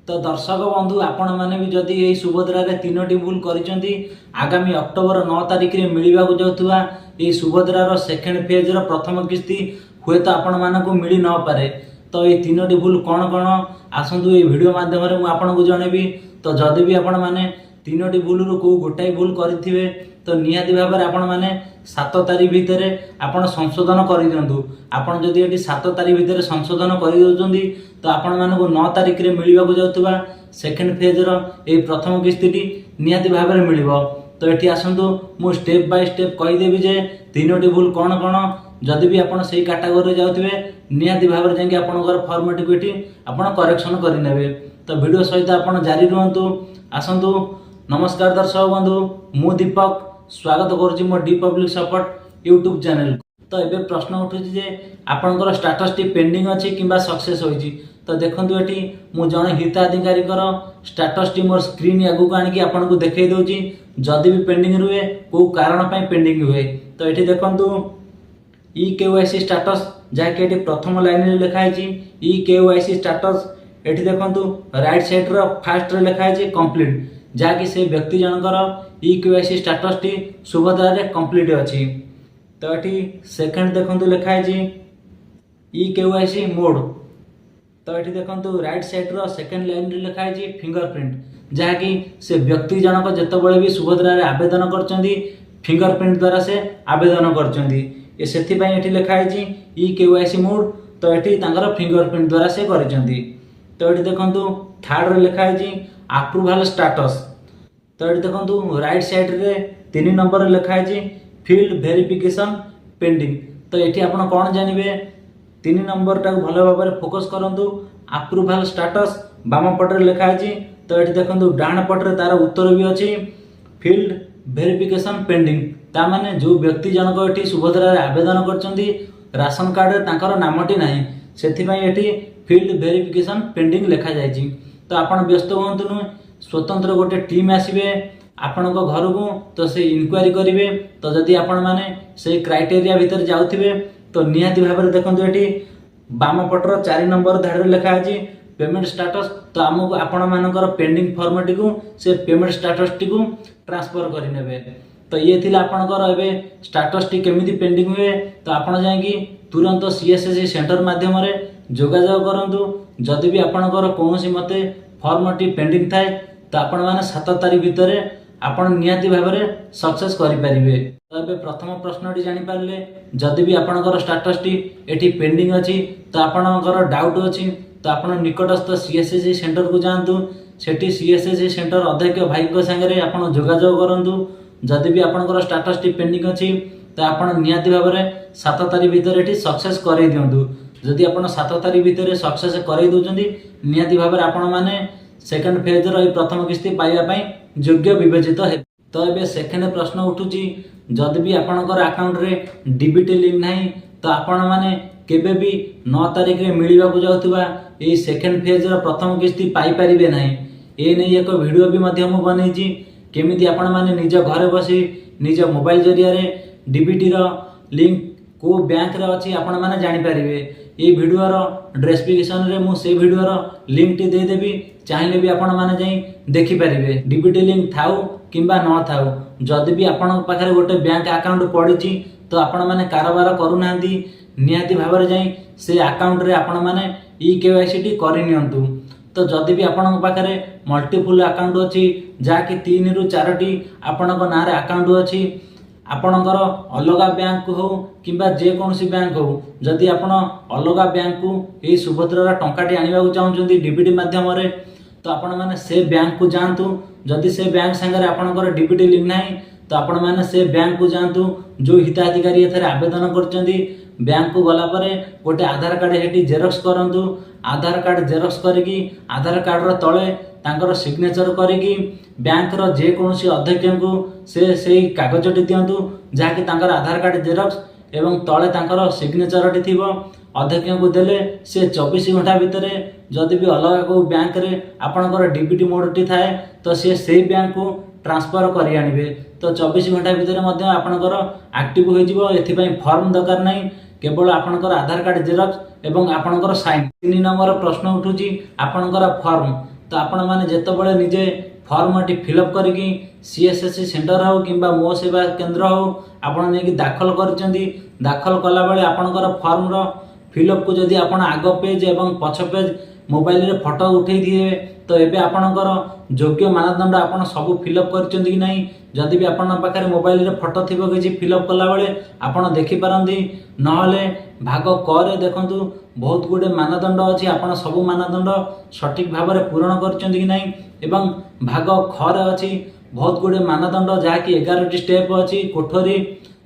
तो दर्शक बंधु आपण मैंने भी जदि यही सुभद्रार तीनोटी भूल करिसेंती आगामी अक्टोबर 9 तारिख में मिलवा जाउथुवा यही सुभद्रार सेकेंड फेज प्रथम किस्ती हुए तो आपण मानक मिल न पारे। तो ये तीनोटी भूल कौन कौन आसतु ये वीडियो माध्यम मुझे आपको जनइबी। तो जदि भी आपण मैंने तीनोटी भूल कौ गोटाए भूल करेंगे तो निहाती भाव में आपण मैंने 7 तारिख भितर आपण संशोधन कर दिंतु। आपड़ जदि ये 7 तारिख भितर संशोधन कर दौरान तो आपण मानक 9 तारिख में मिलवा जाउथुवा सेकेंड फेजर ये प्रथम किस्ती निहाती भाव में मिल। तो ये आसतु मु स्टेप बाय स्टेप कहीदेवी जे तीनोटी भूल कौन कौन जदि भी आपड़ से कैटेगोरी जाउथिबे निहाती भाव में जाकि आपणकर फॉर्मेट को ये आपड़ करेक्शन करने। तो वीडियो सहित आपड़ जारी रुहतु। आसतु नमस्कार दर्शक बंधु मु दीपक स्वागत करुच्ची मो D public support YouTube channel. तो ये प्रश्न उठुची जे आपणकर स्टेटस टी पेंडिंग अच्छी कि सक्सेस होइची। तो देखो ये मु जड़े हिताधिकारी स्टेटस टी मोर स्क्रीन आगू आनिकी आपको देखई दूची जदि भी पेंडिंग रुहे को कारण पेंडिंग हुए। तो ये देखु EKYC स्टेटस जहाँकि ये प्रथम लाइन में लिखाई EKYC स्टेटस ये देखु राइट साइड फास्ट लिखाई कंप्लीट जहाँकि से व्यक्ति जनकर EKYC स्टेटस टी सुभद्रा रे कंप्लीट अच्छी। तो ये सेकेंड देखु लिखाई EKYC मोड। तो ये देखु राइट साइड सेकेंड लाइन रे लिखाई फिंगरप्रिंट जहाँकि से व्यक्ति जनक जितेबाला भी सुभद्रा रे आवेदन कर फिंगरप्रिंट द्वारा से आवेदन कर से लिखाई EKYC मोड। तो ये फिंगरप्रिंट द्वारा से कर। तो ये देखु थर्ड लिखाई अप्रूवल स्टेटस। तो ये देखु राइट साइड रे 3 नंबर लिखाई फील्ड वेरिफिकेशन पेंडिंग। तो ये आप कौन जानवे 3 नंबर टाक भल भाव में फोकस करूँ अप्रूवल स्टेटस बाम पटे लिखाई। तो ये देखो डाण पटे तार उत्तर भी अच्छी फील्ड वेरिफिकेशन पेंडिंग ताने जो व्यक्ति जनक ये सुभद्रा आवेदन कर राशन कार्ड तांकर नामटी ना से फील्ड वेरिफिकेशन पेंडिंग लिखा जाए। तो आप व्यस्त हूँ स्वतंत्र गोटे टीम आसवे आपण घर को तो से इनक्वारी करेंगे। तो जदि आपण मैंने से क्राइटेरिया भितर जाउथिबे तो निहाती भाव में देखो ये बाम पटर 4 नंबर धाड़ लिखाई पेमेंट स्टेटस। तो आमको आपण मानकर पेंडिंग फॉर्मेट को से पेमेंट स्टेटस टी को ट्रांसफर करने। तो ये थी आपणकर ए स्टेटस टी केमिति पेंडिंग हुए। तो आपड़ जाकि तुरंत CSSC सेंटर माध्यम जोगाजोग करूँ जदि भी आपणकर कौन मते फॉर्म टी पेंडिंग थाए तो आपण मैंने 7 तारिख भितर आपण निहाती भाव में सक्सेस करेंगे। तो ये प्रथम प्रश्नटी जानीपारे जदि भी आपणकर स्टेटस टी एटी पेंडिंग अच्छी तो आपणकर डाउट अच्छी तो आप निकटस्थ CSSC सेंटर को जातु सेठी CSSC सेंटर अध्यक्ष भाई को सांगे आप जोगाजोग करूँ जदि भी आपणकर स्टेटस टी पेंडिंग अच्छी तो आप निहाती भाव में 7 तारिख भितर ये सक्सेस कर दिंतु। जदि आप 7 तारिख भितर सक्सेस कर दौरान निहाती भाव में आपण मैंने सेकेंड फेज प्रथम किस्ती पाइबापी योग्य विवेचित है। तो ये सेकेंड प्रश्न उठुची जदि भी आपणकर अकाउंट रे डीबीटी लिंक ना तो आपण मैंने केबे भी 9 तारिख में मिलवा जाउथुवा ये सेकेंड फेज प्रथम किस्ती पाइपारे ना। ये नहीं एक वीडियो भी बनई केमिति आपण मैंने निज घरे बसी निज मोबाइल जरिया डीबीटी लिंक को बैंक रे अच्छी आपण मैंने जानीपारे। ये वीडियोर डिस्क्रिप्शन रे मु से वीडियोर लिंक टी देदेवी चाहिए भी आपण मैंने जाई देखिपारे डीबीटी लिंक थाउ किंबा न थाउ। जदि भी आपण पाखे गोटे बैंक अकाउंट पड़ी तो आपण मैंने कारोबार करूना निहाती भाव में जाई से अकाउंट रे आपण मैंने EKYC टी करनियंतु। तो जदि भी आपण पाखे मल्टीपुल अकाउंट अच्छी जहाँकि 3 ରୁ 4टी आपण ना अकाउंट अच्छी आपणकर अलग बैंक हो किंबा जेकोसी बैंक हो जदि आपण अलग बैंक को यही सुभद्रा टंकाटी आने चाहते डीबीटी माध्यम तो आपण मैंने से बैंक को जातु। जदि से बैंक सांगे आपणकर डीबीटी लिंक ना तो आपण मैंने से बैंक को जातु जो हिताधिकारी एथरे आवेदन कर बैंक को गलापर गोटे आधार कार्ड हेटी जेरक्स करंतु। आधार कार्ड जेरक्स करिकी आधार कार्ड तले तांकर सिग्नेचर करिकी बैंक रो जे कोनोसी अध्यक्ष को से कागजटी दिंतु जहाँकि तांकर आधार कार्ड जेरक्स एवं तले तांकर सिग्नेचर थिबो। अध्यक्ष को देले से 24 घंटा भितर जदि भी अलग को बैंक रे आपणकर डीबीटी मोडटी थाए तो से बैंक को ट्रांसफर करी आनिबे। तो 24 घंटा भितर आपणकर एक्टिव हो एथिपाई फॉर्म दरकार नहीं केवल आपणकर आधार कार्ड जेरक्स एवं आपणकर साइन। 3 नंबर प्रश्न उठुची आपणकर फॉर्म तो आपण माने जेतेबेले निजे फॉर्मटी फिलअप करिकी सीएससी सेंटर हो किंबा मो सेवा केंद्र हो आपण नेकी दाखल करचंदी। दाखल कला बेले आपणकर फॉर्म रो फिलअप को जदि आपण आग पेज एवं पछ पेज मोबाइल रे फोटो उठै दिए तो एबे आपणकर योग्य मानदंड आपण सब फिलअप करचंदी कि नहीं। जदि भी आपण पाखरे मोबाइल रे फोटो थिबो कि फिलअप कला बेले आपण देखि पारंदी नहले भाग क रे देखंतु बहुत गुडे मानदंड अछि आपण सब मानदंड सठिक भाव में पूरण करचंदी कि नहीं। एवं भाग ख रे अछि बहुत गुडे मानदंड जहा कि 11टी स्टेप अछि कोठरी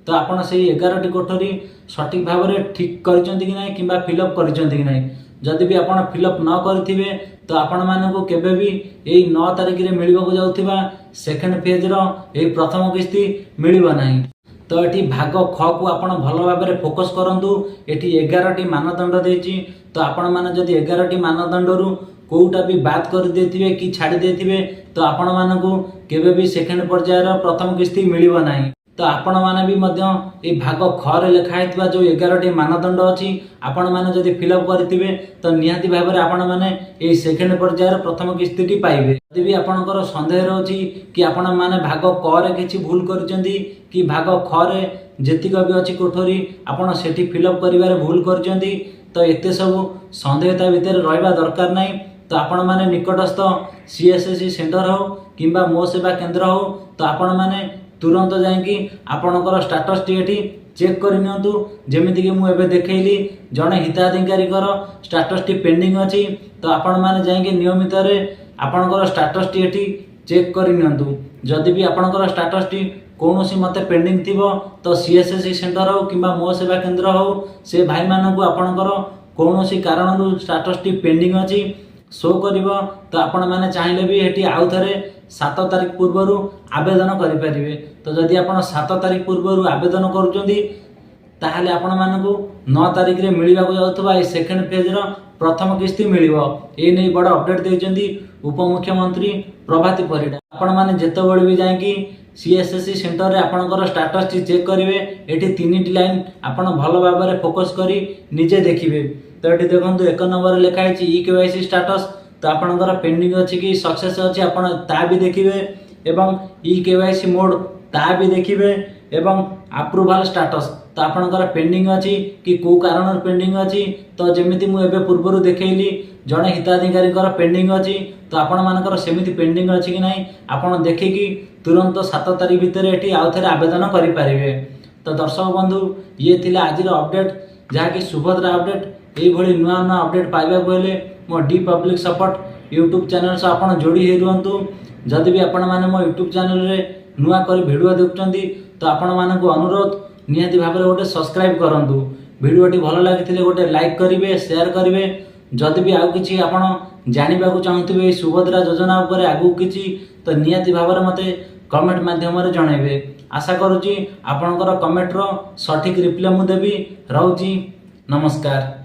तो आपण से 11टी कोठरी सठिक भाव में ठीक करचंदी कि नहीं किंबा फिलअप करचंदी कि नहीं। जदि भी आपण फिलअप न करथिबे तो आपण मानकु केबे भी एई 9 तारिख रे मिलिबा जाउथिबा सेकंड फेज रो एई प्रथम किस्ती मिलिबा नाही। तो एठी भाग ख को आपण भलो भाबे रे फोकस करंतु। एठी 11टी मानदंड देछि तो आपण माने जदि 11टी मानदंड रु कोउटा भी बात कर देथिबे कि छाडी देथिबे तो आपण मानकु केबे भी सेकंड पर्यायर रो प्रथम किस्ती मिलिबा नाही। तो आपण माने भी मध्य ए भाग ख रे लिखा हेतबा जो 11टी मानदंड अछि आपण माने जदि फिलअप करथिबे तो निहाती भाबरे आपण माने ए सेकंड पर्यायर प्रथम किस्तीटी पाइबे। जदि भी आपणकर संदेह रहछि कि आपण माने भाग क रे किछि भूल करचंदी कि भाग ख रे जेतिक भी अछि कोठरी आपण सेठी फिलअप करिवारे भूल करचंदी तो एते सब संदेहता भितर रहबा दरकार नाही। तो आपण माने निकटस्थ सीएससी सेंटर हो किंबा मो सेवा केंद्र हो तो आपण माने तुरंत जाइकी आपणकर स्टेटस टी एठी चेक कर नियंतु। जेमिति कि मु एबे देखैली जणे हिताधिकारी कर स्टेटस टी पेंडिंग अछि तो आपण माने जाइकी नियमित रे आपणकर स्टेटस टी एठी चेक कर नियंतु। जदि भी आपणकर स्टेटस टी कोनोसी मते पेंडिंग थिबो तो सीएससी सेंटर हो किंबा मो सेवा केंद्र हो से भाई मानकु आपणकर कोनोसी कारणरु स्टेटस टी पेंडिंग अछि शो करिवो तो आपण माने चाहिले भी एठी आउ थरे 7 तारिख पूर्वरु आवेदन करि परिबे। तो जदि आपण 7 तारिख पूर्वरु आवेदन करूचंदी ताहाले आपण मानकु 9 तारिख रे मिलिबा को जाउथबा ए सेकंड फेज रो प्रथम किस्ती मिलिबो। ए नै बड़ अपडेट दैचंदी उपमुख्यमंत्री प्रभाती परिडा। आपण माने जेतेबेले भी जाइकी सीएससी सेंटर रे आपणकर स्टेटस टी चेक करिवे एठी 3टी लाइन आपण भलो भाबरे फोकस करी निजे देखिबे। तो एठी देखंतु 1 नंबर लेखा है ईकेवाईसी स्टेटस तो आपणकर पेंडिंग अछि कि सक्सेस अछि आपण ता भी देखिबे एवं ईकेवाईसी मोड ता भी देखिबे एवं अप्रूवल स्टेटस तो आपणकर पेंडिंग अछि कि को कारण पेंडिंग अछि। तो जेमिति मु एबे पूर्वरु देखैली जणे हिताधिकारी कर पेंडिंग अछि तो आपण मानकर सेमिति पेंडिंग अछि कि नाही आपण देखिकी तुरंत 7 तारिख भितर एठी आउथरे आवेदन करि पारिबे। तो दर्शक बंधु ये थिला आजिर अपडेट जहा कि सुभद्रा अपडेट एई भली नुआ नुआ अपडेट पाइबा को हेले मो D public support YouTube channel से आपण जोड़ी हे रुहंतु। जदि भी आपण माने मो यूट्यूब चैनल रे नुआ कर वीडियो देखुचंदी तो आपण मानकु अनुरोध निहाती भाबरे गोटे सब्सक्राइब करंतु। वीडियोटी भलो लागिथिले गोटे लाइक करिवे शेयर करिवे। जदि भी आउ किछि आपण जानिबा को चाहंतुबे सुभद्रा योजना ऊपर आगु किछि तो निहाती भाबरे मते कमेंट माध्यम रे जणाइबे। आशा करूची आपणकर कमेंट रो सठिक रिप्लाई मु देबी। रहउची नमस्कार।